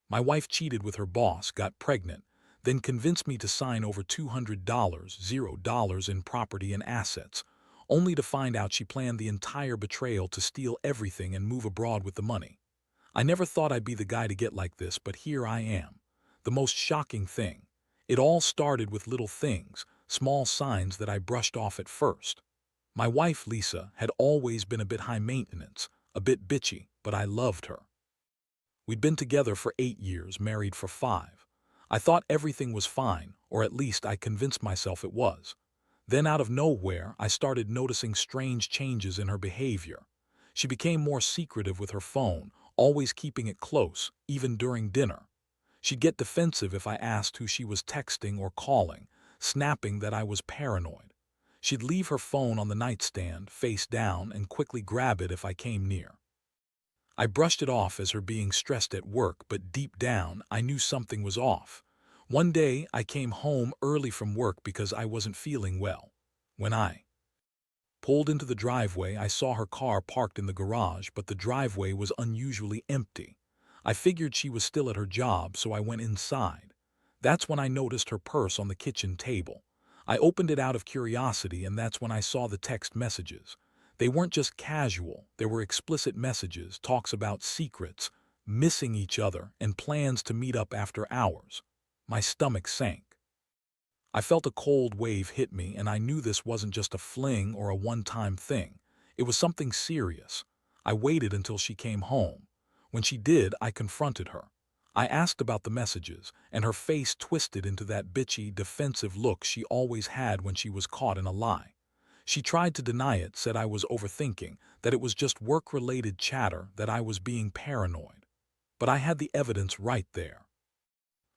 My wife cheated with her boss, got pregnant, then convinced me to sign over $200, $0 in property and assets, only to find out she planned the entire betrayal to steal everything and move abroad with the money. I never thought I'd be the guy to get like this, but here I am. The most shocking thing. It all started with little things, small signs that I brushed off at first. My wife, Lisa, had always been a bit high maintenance, a bit bitchy, but I loved her. We'd been together for 8 years, married for 5. I thought everything was fine, or at least I convinced myself it was. Then out of nowhere, I started noticing strange changes in her behavior. She became more secretive with her phone, always keeping it close, even during dinner. She'd get defensive if I asked who she was texting or calling, snapping that I was paranoid. She'd leave her phone on the nightstand, face down, and quickly grab it if I came near. I brushed it off as her being stressed at work, but deep down, I knew something was off. One day, I came home early from work because I wasn't feeling well. When I pulled into the driveway, I saw her car parked in the garage, but the driveway was unusually empty. I figured she was still at her job, so I went inside. That's when I noticed her purse on the kitchen table. I opened it out of curiosity, and that's when I saw the text messages. They weren't just casual, there were explicit messages, talks about secrets, missing each other, and plans to meet up after hours. My stomach sank. I felt a cold wave hit me, and I knew this wasn't just a fling or a one-time thing. It was something serious. I waited until she came home. When she did, I confronted her. I asked about the messages, and her face twisted into that bitchy, defensive look she always had when she was caught in a lie. She tried to deny it, said I was overthinking, that it was just work-related chatter, that I was being paranoid. But I had the evidence right there.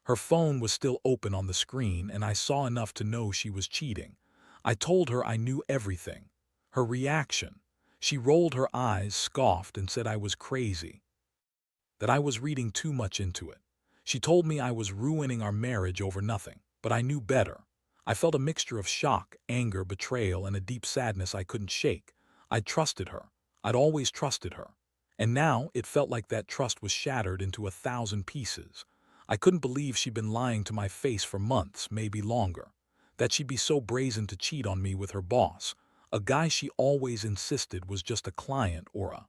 Her phone was still open on the screen, and I saw enough to know she was cheating. I told her I knew everything. Her reaction. She rolled her eyes, scoffed, and said I was crazy, that I was reading too much into it. She told me I was ruining our marriage over nothing, but I knew better. I felt a mixture of shock, anger, betrayal, and a deep sadness I couldn't shake. I'd trusted her. I'd always trusted her. And now it felt like that trust was shattered into 1,000 pieces. I couldn't believe she'd been lying to my face for months, maybe longer. That she'd be so brazen to cheat on me with her boss, a guy she always insisted was just a client or a...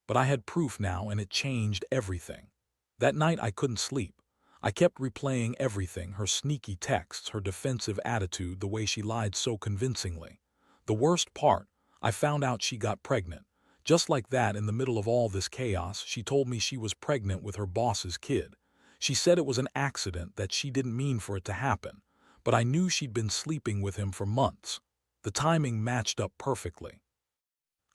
But I had proof now, and it changed everything. That night I couldn't sleep. I kept replaying everything, her sneaky texts, her defensive attitude, the way she lied so convincingly. The worst part, I found out she got pregnant. Just like that, in the middle of all this chaos, she told me she was pregnant with her boss's kid. She said it was an accident, that she didn't mean for it to happen. But I knew she'd been sleeping with him for months. The timing matched up perfectly.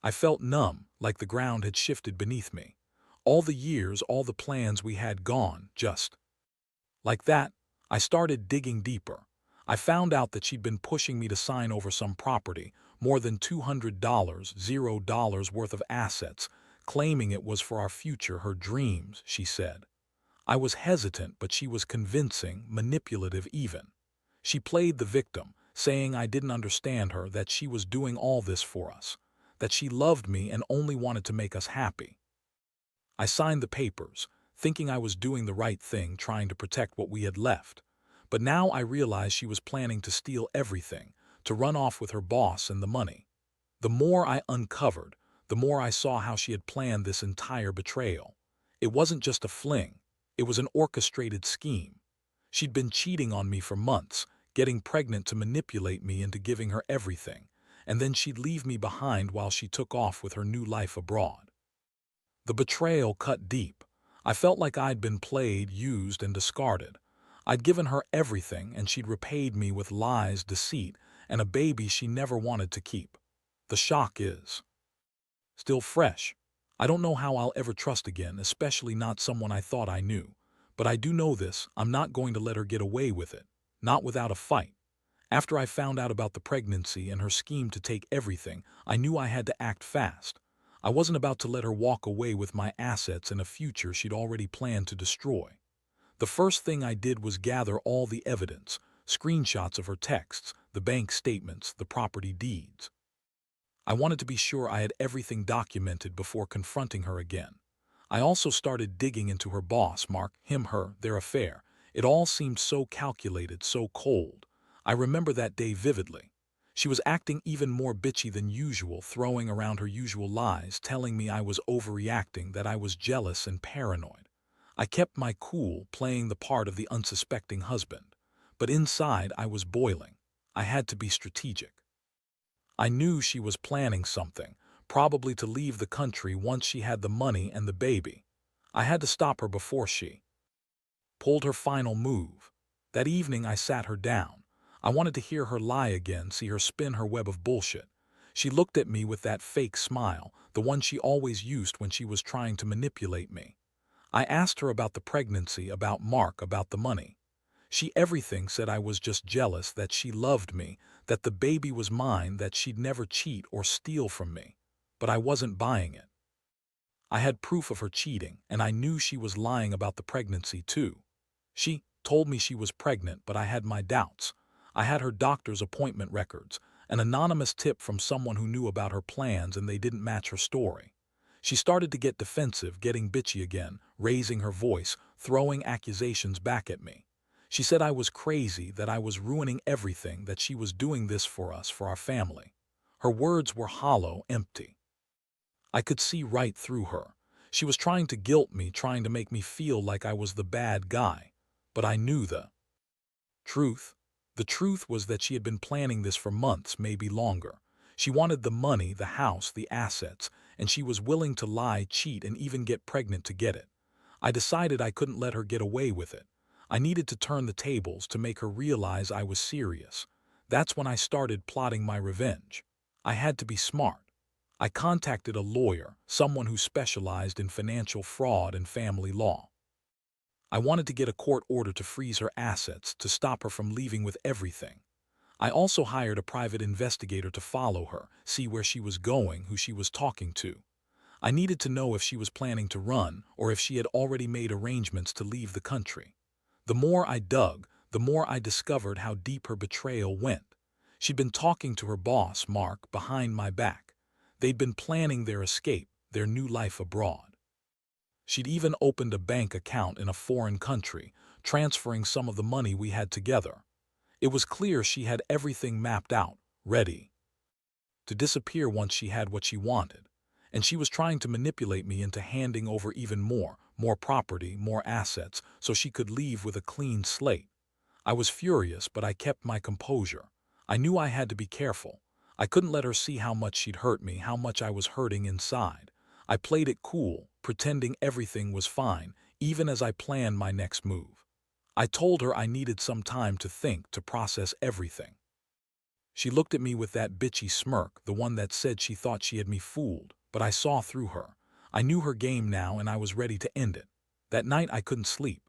I felt numb, like the ground had shifted beneath me. All the years, all the plans we had gone, just like that. I started digging deeper. I found out that she'd been pushing me to sign over some property, more than $200, $0 worth of assets, claiming it was for our future, her dreams, she said. I was hesitant, but she was convincing, manipulative even. She played the victim, saying I didn't understand her, that she was doing all this for us, that she loved me and only wanted to make us happy. I signed the papers, thinking I was doing the right thing, trying to protect what we had left. But now I realized she was planning to steal everything, to run off with her boss and the money. The more I uncovered, the more I saw how she had planned this entire betrayal. It wasn't just a fling, it was an orchestrated scheme. She'd been cheating on me for months, getting pregnant to manipulate me into giving her everything, and then she'd leave me behind while she took off with her new life abroad. The betrayal cut deep. I felt like I'd been played, used, and discarded. I'd given her everything, and she'd repaid me with lies, deceit, and a baby she never wanted to keep. The shock is still fresh. I don't know how I'll ever trust again, especially not someone I thought I knew. But I do know this, I'm not going to let her get away with it. Not without a fight. After I found out about the pregnancy and her scheme to take everything, I knew I had to act fast. I wasn't about to let her walk away with my assets and a future she'd already planned to destroy. The first thing I did was gather all the evidence, screenshots of her texts, the bank statements, the property deeds. I wanted to be sure I had everything documented before confronting her again. I also started digging into her boss, Mark, him, her, their affair. It all seemed so calculated, so cold. I remember that day vividly. She was acting even more bitchy than usual, throwing around her usual lies, telling me I was overreacting, that I was jealous and paranoid. I kept my cool, playing the part of the unsuspecting husband. But inside, I was boiling. I had to be strategic. I knew she was planning something, probably to leave the country once she had the money and the baby. I had to stop her before she pulled her final move. That evening I sat her down. I wanted to hear her lie again, see her spin her web of bullshit. She looked at me with that fake smile, the one she always used when she was trying to manipulate me. I asked her about the pregnancy, about Mark, about the money. She everything said I was just jealous, that she loved me, that the baby was mine, that she'd never cheat or steal from me. But I wasn't buying it. I had proof of her cheating, and I knew she was lying about the pregnancy too. She told me she was pregnant, but I had my doubts. I had her doctor's appointment records, an anonymous tip from someone who knew about her plans, and they didn't match her story. She started to get defensive, getting bitchy again, raising her voice, throwing accusations back at me. She said I was crazy, that I was ruining everything, that she was doing this for us, for our family. Her words were hollow, empty. I could see right through her. She was trying to guilt me, trying to make me feel like I was the bad guy. But I knew the truth. The truth was that she had been planning this for months, maybe longer. She wanted the money, the house, the assets, and she was willing to lie, cheat, and even get pregnant to get it. I decided I couldn't let her get away with it. I needed to turn the tables, to make her realize I was serious. That's when I started plotting my revenge. I had to be smart. I contacted a lawyer, someone who specialized in financial fraud and family law. I wanted to get a court order to freeze her assets, to stop her from leaving with everything. I also hired a private investigator to follow her, see where she was going, who she was talking to. I needed to know if she was planning to run or if she had already made arrangements to leave the country. The more I dug, the more I discovered how deep her betrayal went. She'd been talking to her boss, Mark, behind my back. They'd been planning their escape, their new life abroad. She'd even opened a bank account in a foreign country, transferring some of the money we had together. It was clear she had everything mapped out, ready to disappear once she had what she wanted. And she was trying to manipulate me into handing over even more property, more assets, so she could leave with a clean slate. I was furious, but I kept my composure. I knew I had to be careful. I couldn't let her see how much she'd hurt me, how much I was hurting inside. I played it cool, pretending everything was fine, even as I planned my next move. I told her I needed some time to think, to process everything. She looked at me with that bitchy smirk, the one that said she thought she had me fooled, but I saw through her. I knew her game now, and I was ready to end it. That night I couldn't sleep.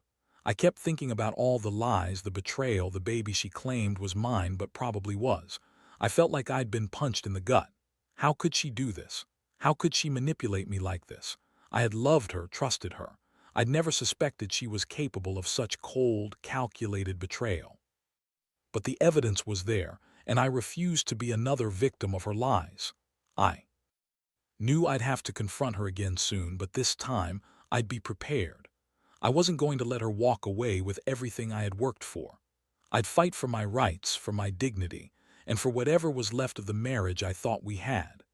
I kept thinking about all the lies, the betrayal, the baby she claimed was mine but probably was. I felt like I'd been punched in the gut. How could she do this? How could she manipulate me like this? I had loved her, trusted her. I'd never suspected she was capable of such cold, calculated betrayal. But the evidence was there, and I refused to be another victim of her lies. I knew I'd have to confront her again soon, but this time I'd be prepared. I wasn't going to let her walk away with everything I had worked for. I'd fight for my rights, for my dignity, and for whatever was left of the marriage I thought we had.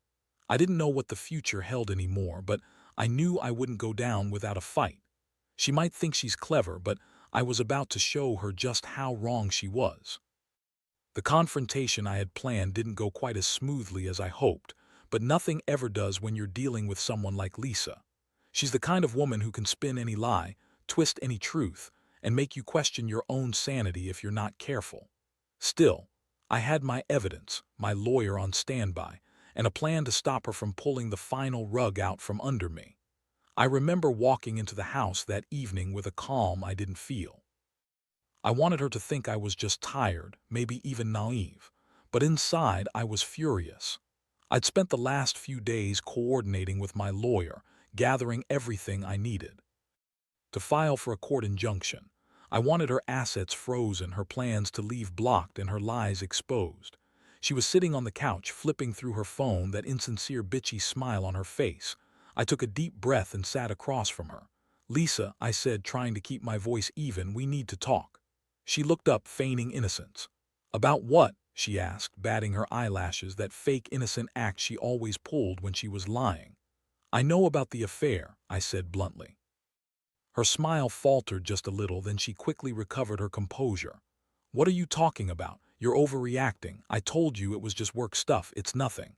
I didn't know what the future held anymore, but I knew I wouldn't go down without a fight. She might think she's clever, but I was about to show her just how wrong she was. The confrontation I had planned didn't go quite as smoothly as I hoped, but nothing ever does when you're dealing with someone like Lisa. She's the kind of woman who can spin any lie, twist any truth, and make you question your own sanity if you're not careful. Still, I had my evidence, my lawyer on standby, and a plan to stop her from pulling the final rug out from under me. I remember walking into the house that evening with a calm I didn't feel. I wanted her to think I was just tired, maybe even naive, but inside I was furious. I'd spent the last few days coordinating with my lawyer, gathering everything I needed to file for a court injunction. I wanted her assets frozen, her plans to leave blocked, and her lies exposed. She was sitting on the couch, flipping through her phone, that insincere bitchy smile on her face. I took a deep breath and sat across from her. "Lisa," I said, trying to keep my voice even, "we need to talk." She looked up, feigning innocence. "About what?" she asked, batting her eyelashes, that fake innocent act she always pulled when she was lying. "I know about the affair," I said bluntly. Her smile faltered just a little, then she quickly recovered her composure. "What are you talking about? You're overreacting. I told you it was just work stuff, it's nothing."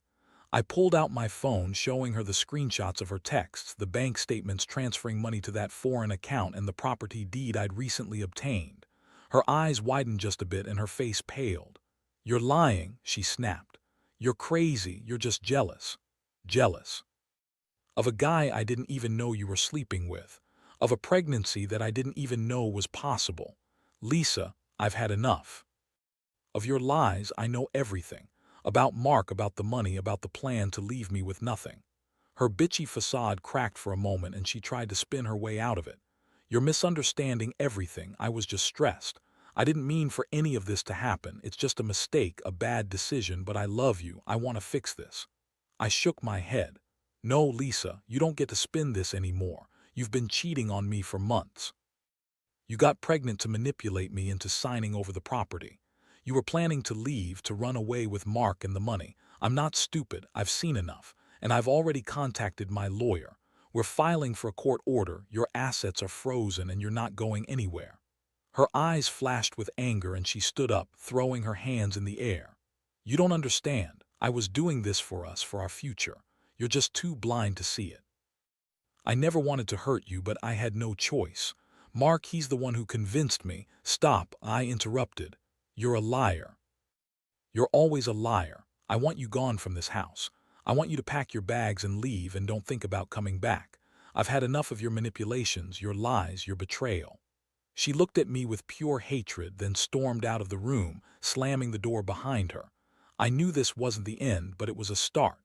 I pulled out my phone, showing her the screenshots of her texts, the bank statements transferring money to that foreign account, and the property deed I'd recently obtained. Her eyes widened just a bit and her face paled. "You're lying," she snapped. "You're crazy, you're just jealous." Jealous. Of a guy I didn't even know you were sleeping with. Of a pregnancy that I didn't even know was possible. Lisa, I've had enough. Of your lies, I know everything. About Mark, about the money, about the plan to leave me with nothing. Her bitchy facade cracked for a moment and she tried to spin her way out of it. "You're misunderstanding everything. I was just stressed. I didn't mean for any of this to happen. It's just a mistake, a bad decision, but I love you. I want to fix this." I shook my head. "No, Lisa, you don't get to spin this anymore. You've been cheating on me for months. You got pregnant to manipulate me into signing over the property. You were planning to leave, to run away with Mark and the money. I'm not stupid, I've seen enough, and I've already contacted my lawyer. We're filing for a court order, your assets are frozen and you're not going anywhere." Her eyes flashed with anger and she stood up, throwing her hands in the air. "You don't understand. I was doing this for us, for our future. You're just too blind to see it. I never wanted to hurt you, but I had no choice. Mark, he's the one who convinced me." "Stop," I interrupted. "You're a liar. You're always a liar. I want you gone from this house. I want you to pack your bags and leave and don't think about coming back. I've had enough of your manipulations, your lies, your betrayal." She looked at me with pure hatred, then stormed out of the room, slamming the door behind her. I knew this wasn't the end, but it was a start.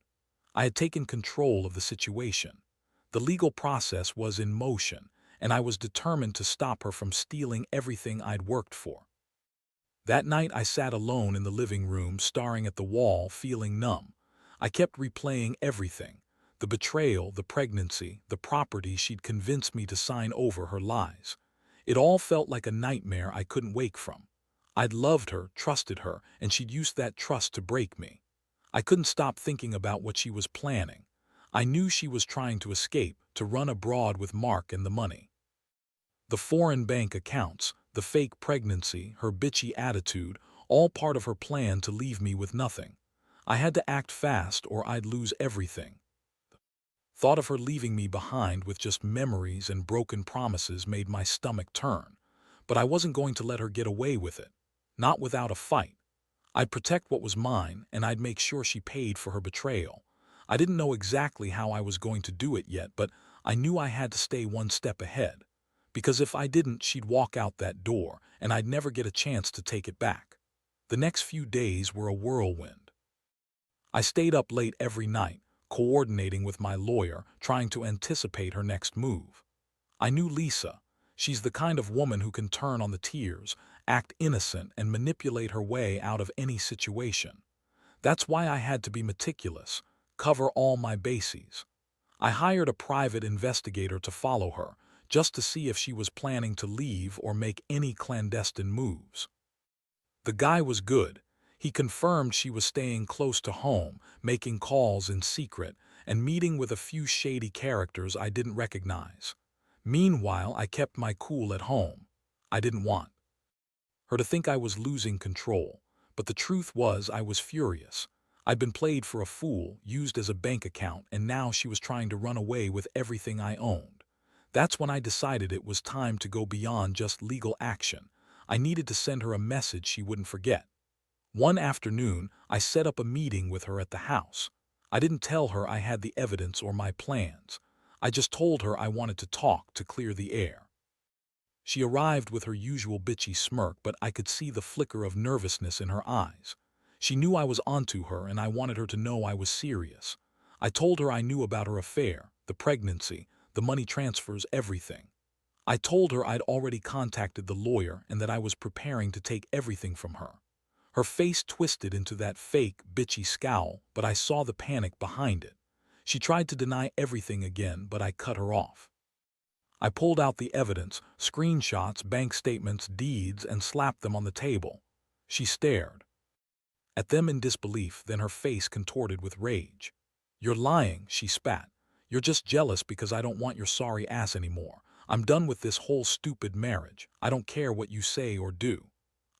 I had taken control of the situation. The legal process was in motion, and I was determined to stop her from stealing everything I'd worked for. That night I sat alone in the living room, staring at the wall, feeling numb. I kept replaying everything: the betrayal, the pregnancy, the property she'd convinced me to sign over, her lies. It all felt like a nightmare I couldn't wake from. I'd loved her, trusted her, and she'd used that trust to break me. I couldn't stop thinking about what she was planning. I knew she was trying to escape, to run abroad with Mark and the money. The foreign bank accounts, the fake pregnancy, her bitchy attitude, all part of her plan to leave me with nothing. I had to act fast or I'd lose everything. Thought of her leaving me behind with just memories and broken promises made my stomach turn. But I wasn't going to let her get away with it. Not without a fight. I'd protect what was mine, and I'd make sure she paid for her betrayal. I didn't know exactly how I was going to do it yet, but I knew I had to stay one step ahead. Because if I didn't, she'd walk out that door, and I'd never get a chance to take it back. The next few days were a whirlwind. I stayed up late every night, coordinating with my lawyer, trying to anticipate her next move. I knew Lisa. She's the kind of woman who can turn on the tears, act innocent, and manipulate her way out of any situation. That's why I had to be meticulous, cover all my bases. I hired a private investigator to follow her, just to see if she was planning to leave or make any clandestine moves. The guy was good. He confirmed she was staying close to home, making calls in secret, and meeting with a few shady characters I didn't recognize. Meanwhile, I kept my cool at home. I didn't want her to think I was losing control, but the truth was I was furious. I'd been played for a fool, used as a bank account, and now she was trying to run away with everything I owned. That's when I decided it was time to go beyond just legal action. I needed to send her a message she wouldn't forget. One afternoon, I set up a meeting with her at the house. I didn't tell her I had the evidence or my plans. I just told her I wanted to talk, to clear the air. She arrived with her usual bitchy smirk, but I could see the flicker of nervousness in her eyes. She knew I was onto her, and I wanted her to know I was serious. I told her I knew about her affair, the pregnancy, the money transfers, everything. I told her I'd already contacted the lawyer and that I was preparing to take everything from her. Her face twisted into that fake, bitchy scowl, but I saw the panic behind it. She tried to deny everything again, but I cut her off. I pulled out the evidence, screenshots, bank statements, deeds, and slapped them on the table. She stared at them in disbelief, then her face contorted with rage. "You're lying," she spat. "You're just jealous because I don't want your sorry ass anymore. I'm done with this whole stupid marriage. I don't care what you say or do."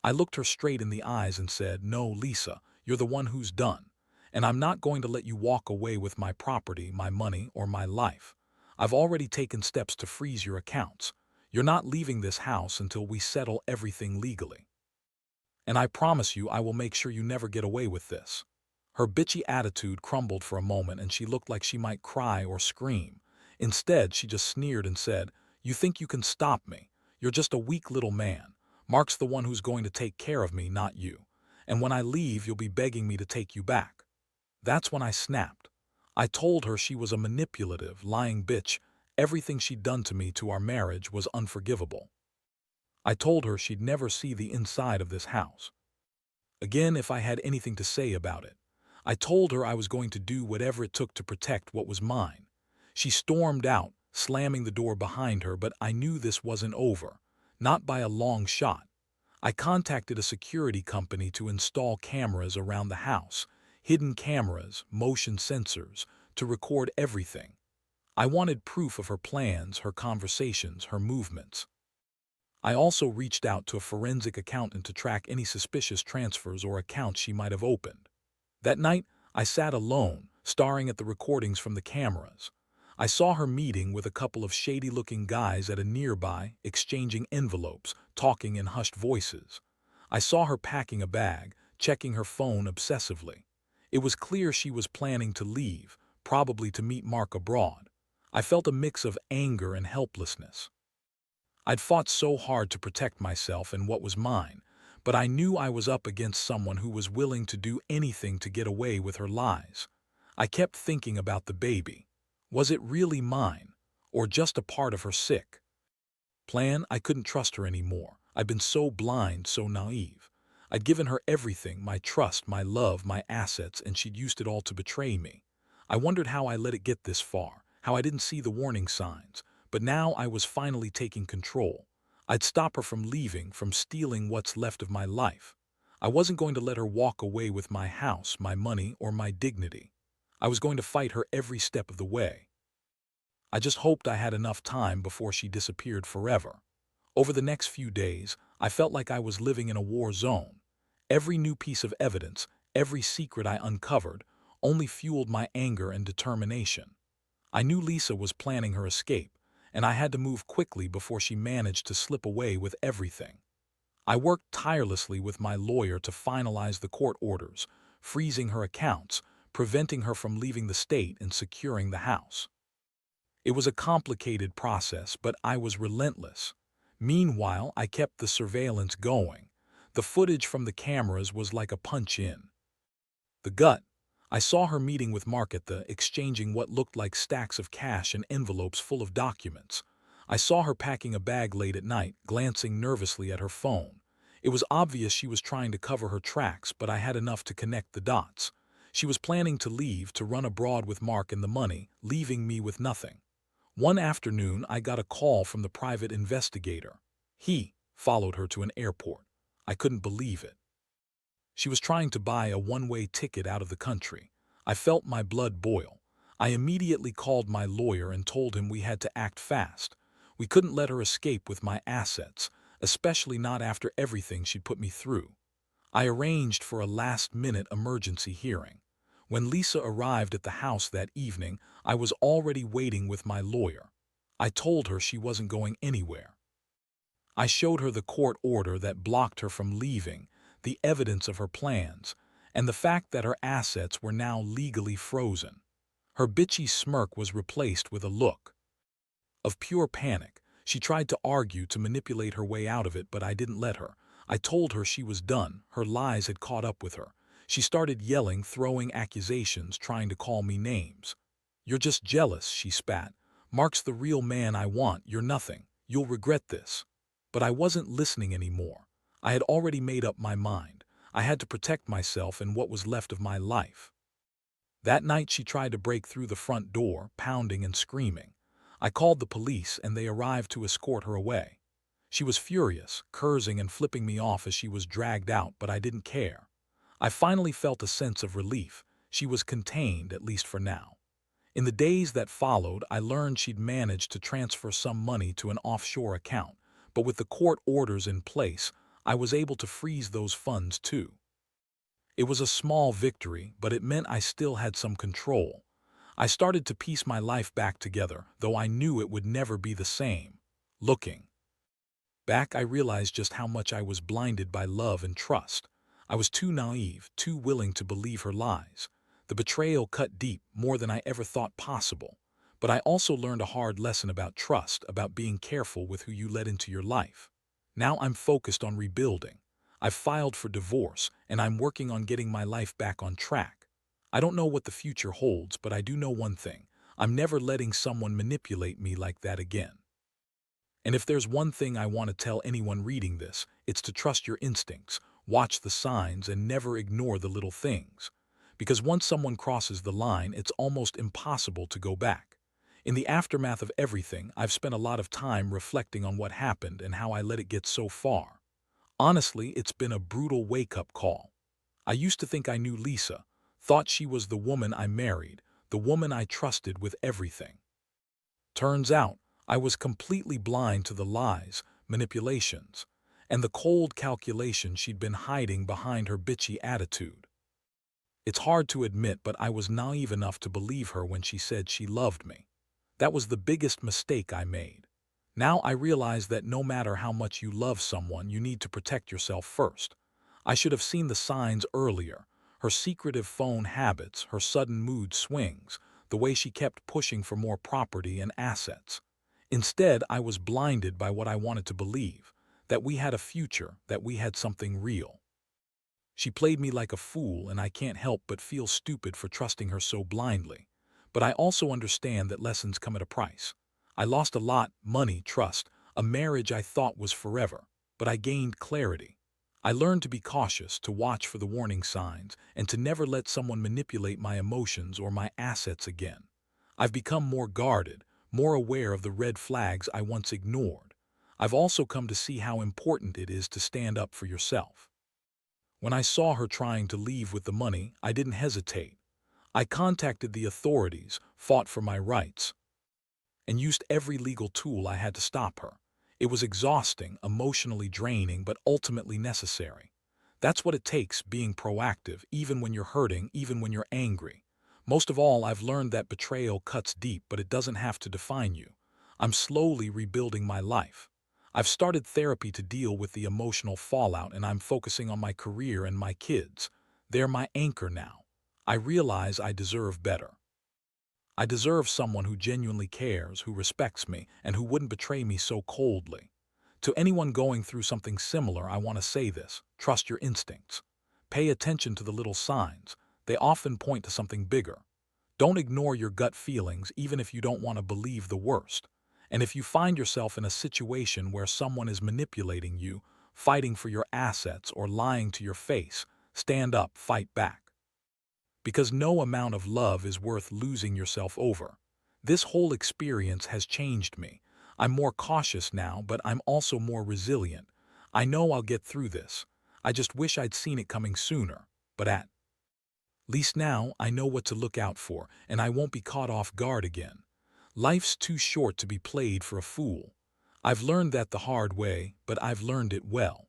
I looked her straight in the eyes and said, "No, Lisa, you're the one who's done. And I'm not going to let you walk away with my property, my money, or my life. I've already taken steps to freeze your accounts. You're not leaving this house until we settle everything legally. And I promise you I will make sure you never get away with this." Her bitchy attitude crumbled for a moment and she looked like she might cry or scream. Instead, she just sneered and said, "You think you can stop me? You're just a weak little man. Mark's the one who's going to take care of me, not you. And when I leave, you'll be begging me to take you back." That's when I snapped. I told her she was a manipulative, lying bitch. Everything she'd done to me, to our marriage, was unforgivable. I told her she'd never see the inside of this house again if I had anything to say about it. I told her I was going to do whatever it took to protect what was mine. She stormed out, slamming the door behind her, but I knew this wasn't over. Not by a long shot. I contacted a security company to install cameras around the house, hidden cameras, motion sensors, to record everything. I wanted proof of her plans, her conversations, her movements. I also reached out to a forensic accountant to track any suspicious transfers or accounts she might have opened. That night, I sat alone, staring at the recordings from the cameras. I saw her meeting with a couple of shady-looking guys at a nearby, exchanging envelopes, talking in hushed voices. I saw her packing a bag, checking her phone obsessively. It was clear she was planning to leave, probably to meet Mark abroad. I felt a mix of anger and helplessness. I'd fought so hard to protect myself and what was mine, but I knew I was up against someone who was willing to do anything to get away with her lies. I kept thinking about the baby. Was it really mine, or just a part of her sick plan? I couldn't trust her anymore. I'd been so blind, so naive. I'd given her everything, my trust, my love, my assets, and she'd used it all to betray me. I wondered how I let it get this far, how I didn't see the warning signs. But now I was finally taking control. I'd stop her from leaving, from stealing what's left of my life. I wasn't going to let her walk away with my house, my money, or my dignity. I was going to fight her every step of the way. I just hoped I had enough time before she disappeared forever. Over the next few days, I felt like I was living in a war zone. Every new piece of evidence, every secret I uncovered, only fueled my anger and determination. I knew Lisa was planning her escape, and I had to move quickly before she managed to slip away with everything. I worked tirelessly with my lawyer to finalize the court orders, freezing her accounts, preventing her from leaving the state, and securing the house. It was a complicated process, but I was relentless. Meanwhile, I kept the surveillance going. The footage from the cameras was like a punch-in. The gut. I saw her meeting with Mark at the, exchanging what looked like stacks of cash and envelopes full of documents. I saw her packing a bag late at night, glancing nervously at her phone. It was obvious she was trying to cover her tracks, but I had enough to connect the dots. She was planning to leave, to run abroad with Mark and the money, leaving me with nothing. One afternoon, I got a call from the private investigator. He followed her to an airport. I couldn't believe it. She was trying to buy a one-way ticket out of the country. I felt my blood boil. I immediately called my lawyer and told him we had to act fast. We couldn't let her escape with my assets, especially not after everything she'd put me through. I arranged for a last-minute emergency hearing. When Lisa arrived at the house that evening, I was already waiting with my lawyer. I told her she wasn't going anywhere. I showed her the court order that blocked her from leaving, the evidence of her plans, and the fact that her assets were now legally frozen. Her bitchy smirk was replaced with a look of pure panic. She tried to argue, to manipulate her way out of it, but I didn't let her. I told her she was done. Her lies had caught up with her. She started yelling, throwing accusations, trying to call me names. "You're just jealous," she spat. "Mark's the real man I want. You're nothing. You'll regret this." But I wasn't listening anymore. I had already made up my mind. I had to protect myself and what was left of my life. That night she tried to break through the front door, pounding and screaming. I called the police and they arrived to escort her away. She was furious, cursing and flipping me off as she was dragged out, but I didn't care. I finally felt a sense of relief. She was contained, at least for now. In the days that followed, I learned she'd managed to transfer some money to an offshore account, but with the court orders in place, I was able to freeze those funds too. It was a small victory, but it meant I still had some control. I started to piece my life back together, though I knew it would never be the same. Looking back, I realized just how much I was blinded by love and trust. I was too naive, too willing to believe her lies. The betrayal cut deep, more than I ever thought possible. But I also learned a hard lesson about trust, about being careful with who you let into your life. Now I'm focused on rebuilding. I've filed for divorce, and I'm working on getting my life back on track. I don't know what the future holds, but I do know one thing. I'm never letting someone manipulate me like that again. And if there's one thing I want to tell anyone reading this, it's to trust your instincts, watch the signs, and never ignore the little things. Because once someone crosses the line, it's almost impossible to go back. In the aftermath of everything, I've spent a lot of time reflecting on what happened and how I let it get so far. Honestly, it's been a brutal wake-up call. I used to think I knew Lisa, thought she was the woman I married, the woman I trusted with everything. Turns out, I was completely blind to the lies, manipulations, and the cold calculation she'd been hiding behind her bitchy attitude. It's hard to admit, but I was naive enough to believe her when she said she loved me. That was the biggest mistake I made. Now I realize that no matter how much you love someone, you need to protect yourself first. I should have seen the signs earlier. Her secretive phone habits, her sudden mood swings, the way she kept pushing for more property and assets. Instead, I was blinded by what I wanted to believe, that we had a future, that we had something real. She played me like a fool, and I can't help but feel stupid for trusting her so blindly. But I also understand that lessons come at a price. I lost a lot: money, trust, a marriage I thought was forever. But I gained clarity. I learned to be cautious, to watch for the warning signs, and to never let someone manipulate my emotions or my assets again. I've become more guarded, more aware of the red flags I once ignored. I've also come to see how important it is to stand up for yourself. When I saw her trying to leave with the money, I didn't hesitate. I contacted the authorities, fought for my rights, and used every legal tool I had to stop her. It was exhausting, emotionally draining, but ultimately necessary. That's what it takes, being proactive, even when you're hurting, even when you're angry. Most of all, I've learned that betrayal cuts deep, but it doesn't have to define you. I'm slowly rebuilding my life. I've started therapy to deal with the emotional fallout, and I'm focusing on my career and my kids. They're my anchor now. I realize I deserve better. I deserve someone who genuinely cares, who respects me, and who wouldn't betray me so coldly. To anyone going through something similar, I want to say this: trust your instincts. Pay attention to the little signs. They often point to something bigger. Don't ignore your gut feelings, even if you don't want to believe the worst. And if you find yourself in a situation where someone is manipulating you, fighting for your assets, or lying to your face, stand up, fight back. Because no amount of love is worth losing yourself over. This whole experience has changed me. I'm more cautious now, but I'm also more resilient. I know I'll get through this. I just wish I'd seen it coming sooner. But at least now, I know what to look out for, and I won't be caught off guard again. Life's too short to be played for a fool. I've learned that the hard way, but I've learned it well.